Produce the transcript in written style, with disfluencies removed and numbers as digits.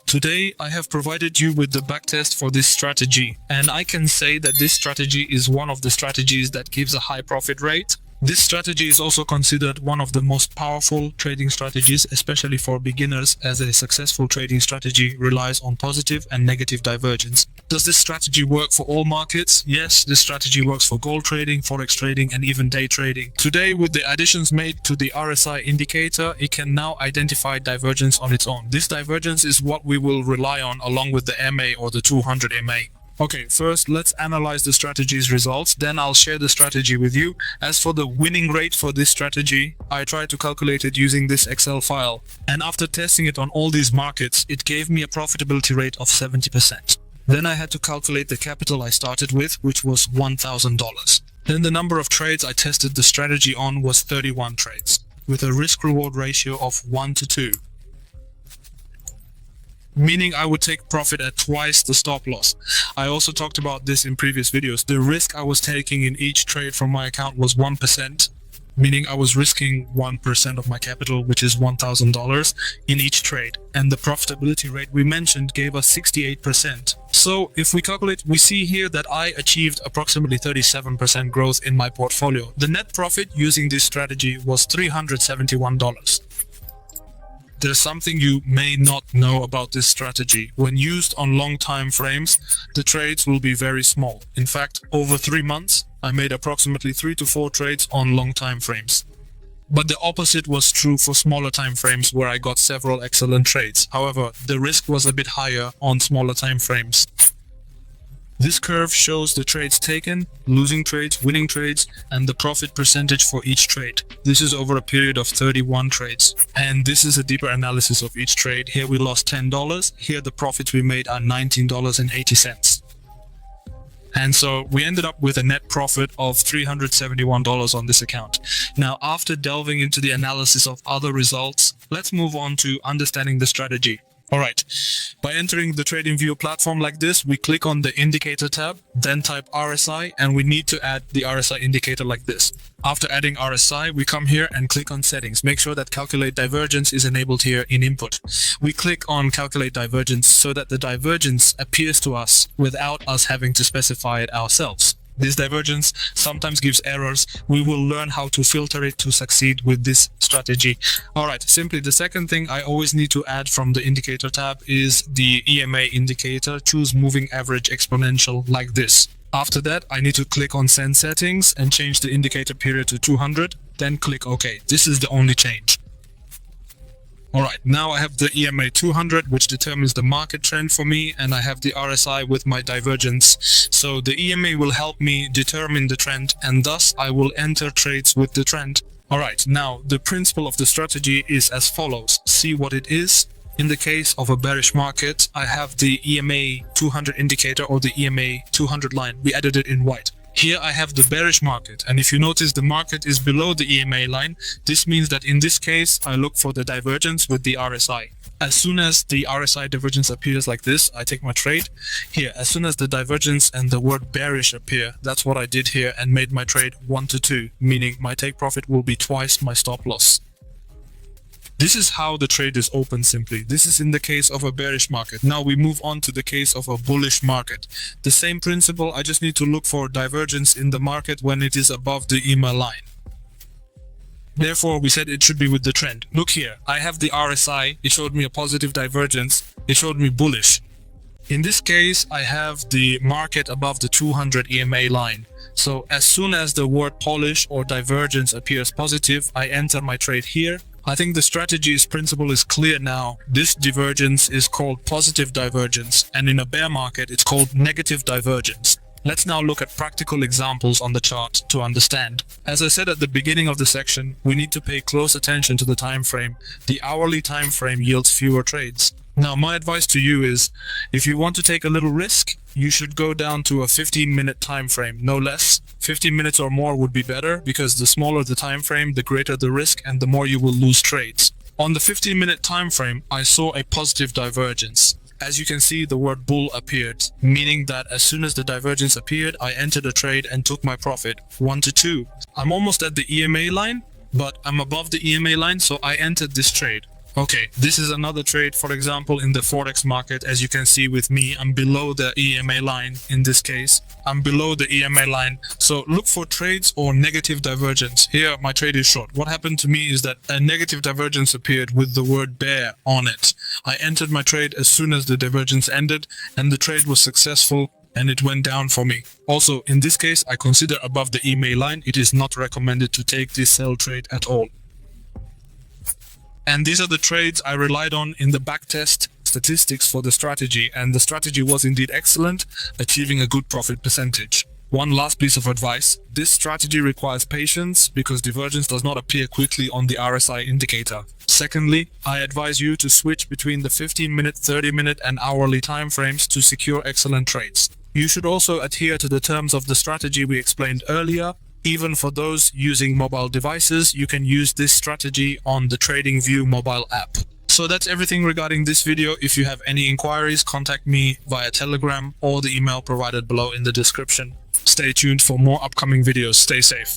Today, I have provided you with the backtest for this strategy, and I can say that this strategy is one of the strategies that gives a high profit rate. This strategy is also considered one of the most powerful trading strategies, especially for beginners, as a successful trading strategy relies on positive and negative divergence. Does this strategy work for all markets? Yes, this strategy works for gold trading, forex trading, and even day trading. Today, with the additions made to the RSI indicator, it can now identify divergence on its own. This divergence is what we will rely on along with the MA or the 200 MA. Okay, first let's analyze the strategy's results, then I'll share the strategy with you. As for the winning rate for this strategy, I tried to calculate it using this Excel file, and after testing it on all these markets, it gave me a profitability rate of 70%. Then I had to calculate the capital I started with, which was $1,000. Then the number of trades I tested the strategy on was 31 trades, with a risk-reward ratio of 1:2. Meaning I would take profit at twice the stop loss. I also talked about this in previous videos. The risk I was taking in each trade from my account was 1%, meaning I was risking 1% of my capital, which is $1,000 in each trade. And the profitability rate we mentioned gave us 68%. So if we calculate, we see here that I achieved approximately 37% growth in my portfolio. The net profit using this strategy was $371. There's something you may not know about this strategy. When used on long time frames, the trades will be very small. In fact, over 3 months, I made approximately 3 to 4 trades on long time frames. But the opposite was true for smaller time frames where I got several excellent trades. However, the risk was a bit higher on smaller time frames. This curve shows the trades taken, losing trades, winning trades, and the profit percentage for each trade. This is over a period of 31 trades. And this is a deeper analysis of each trade. Here we lost $10. Here the profits we made are $19.80. And so we ended up with a net profit of $371 on this account. Now, after delving into the analysis of other results, let's move on to understanding the strategy. Alright, by entering the TradingView platform like this, we click on the indicator tab, then type RSI, and we need to add the RSI indicator like this. After adding RSI, we come here and click on settings. Make sure that calculate divergence is enabled here in input. We click on calculate divergence so that the divergence appears to us without us having to specify it ourselves. This divergence sometimes gives errors. We will learn how to filter it to succeed with this strategy. Alright, simply the second thing I always need to add from the indicator tab is the EMA indicator. Choose moving average exponential like this. After that, I need to click on send settings and change the indicator period to 200, then click OK. This is the only change. Alright, now I have the EMA 200, which determines the market trend for me, and I have the RSI with my divergence. So the EMA will help me determine the trend, and thus I will enter trades with the trend. Alright, now the principle of the strategy is as follows. See what it is. In the case of a bearish market, I have the EMA 200 indicator or the EMA 200 line. We added it in white. Here I have the bearish market, and if you notice the market is below the EMA line, this means that in this case I look for the divergence with the RSI. As soon as the RSI divergence appears like this, I take my trade. Here, as soon as the divergence and the word bearish appear, that's what I did here and made my trade 1:2, meaning my take profit will be twice my stop loss. This is how the trade is opened simply. This is in the case of a bearish market. Now we move on to the case of a bullish market. The same principle, I just need to look for divergence in the market when it is above the EMA line. Therefore, we said it should be with the trend. Look here, I have the RSI, it showed me a positive divergence, it showed me bullish. In this case, I have the market above the 200 EMA line. So as soon as the word bullish or divergence appears positive, I enter my trade here. I think the strategy's principle is clear now. This divergence is called positive divergence, and in a bear market, it's called negative divergence. Let's now look at practical examples on the chart to understand. As I said at the beginning of the section, we need to pay close attention to the time frame. The hourly time frame yields fewer trades. Now, my advice to you is, if you want to take a little risk, you should go down to a 15-minute time frame, no less. 15 minutes or more would be better, because the smaller the time frame, the greater the risk and the more you will lose trades. On the 15-minute time frame, I saw a positive divergence. As you can see, the word bull appeared, meaning that as soon as the divergence appeared, I entered a trade and took my profit, 1:2. I'm almost at the EMA line, but I'm above the EMA line, so I entered this trade. Okay, this is another trade, for example, in the Forex market. As you can see with me, I'm below the EMA line in this case. I'm below the EMA line. So look for trades or negative divergence. Here, my trade is short. What happened to me is that a negative divergence appeared with the word bear on it. I entered my trade as soon as the divergence ended, and the trade was successful and it went down for me. Also, in this case, I consider above the EMA line, it is not recommended to take this sell trade at all. And these are the trades I relied on in the backtest statistics for the strategy, and the strategy was indeed excellent, achieving a good profit percentage. One last piece of advice: this strategy requires patience because divergence does not appear quickly on the RSI indicator. Secondly, I advise you to switch between the 15-minute, 30-minute and hourly time frames to secure excellent trades. You should also adhere to the terms of the strategy we explained earlier. Even for those using mobile devices, you can use this strategy on the TradingView mobile app. So that's everything regarding this video. If you have any inquiries, contact me via Telegram or the email provided below in the description. Stay tuned for more upcoming videos. Stay safe.